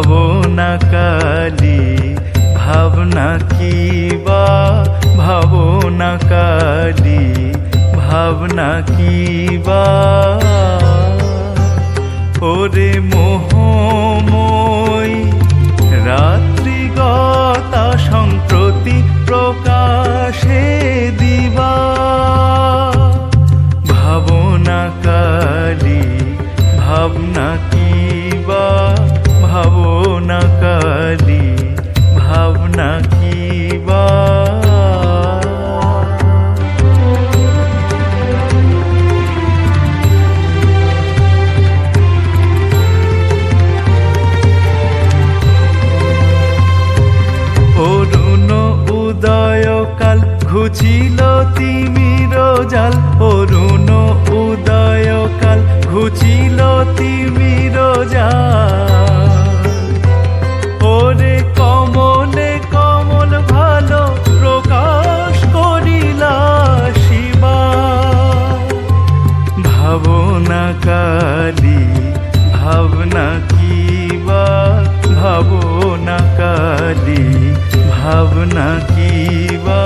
ভাবনা কালী ভাবনা কি বা ভাবনা কালী ভাবনা কি বা ওরে মোহময়ী রাত্রিগতা সম্প্রতি প্রকাশে দিবা ভাবনা কালী ভাবনা কি বা ভাবনা কালী ভাবনা কি বা অরুণ উদয়কাল ঘুচিল তিমির জাল অরুণ উদয়কাল ঘুচিল তিমির জাল ওরে কমলে কমল ভালো প্রকাশ করিলা শিবা ভাবনা কালী ভাবনা কি বা ভাবনা কালী ভাবনা কি বা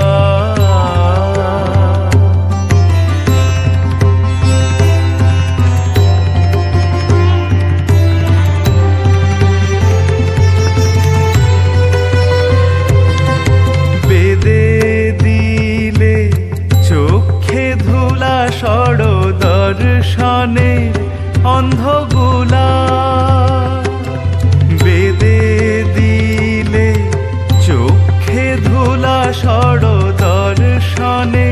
বেদে দিলে চোখে ধুলা সড় দর্শনে অন্ধগুলা বেদে দিলে চোখে ধুলা সড় দর্শনে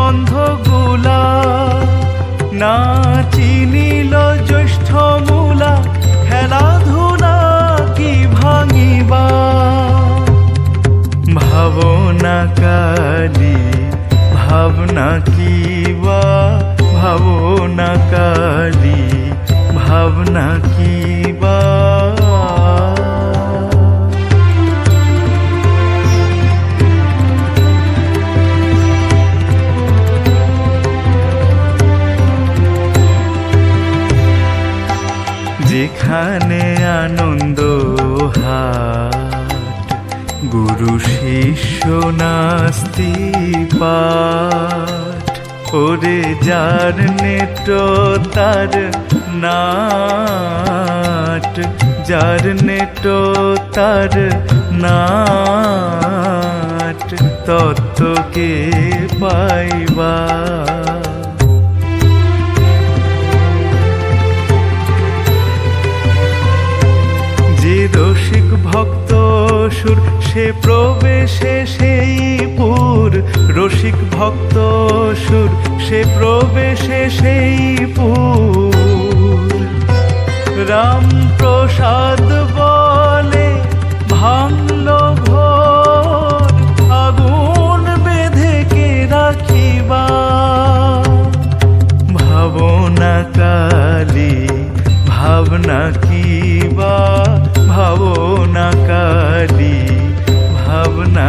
অন্ধগুলা না চিনিল জ্যৈষ্ঠ মূলা খেলাধুলা কি ভাঙিবা ভাবনা কালী ভাবনা কি বা ভাবনা কালী ভাবনা কি বা যেখানে আনন্দ হাট গুরু শিষ্য নাস্তি পাঠ ওরে যার নেট তার নাট যার নেট তার নাট তত্ত্বকে পাইবা যে রসিক ভক্ত সুর সে প্রবেশে সেই পুর রসিক ভক্ত সুর সে প্রবেশে সেই পুর রাম প্রসাদ বলে ভাঙল ঘোর আগুন বেঁধে কে রাখিবা ভাবনা কালী ভাবনা কি বা ভাবনা কালী ভাবনা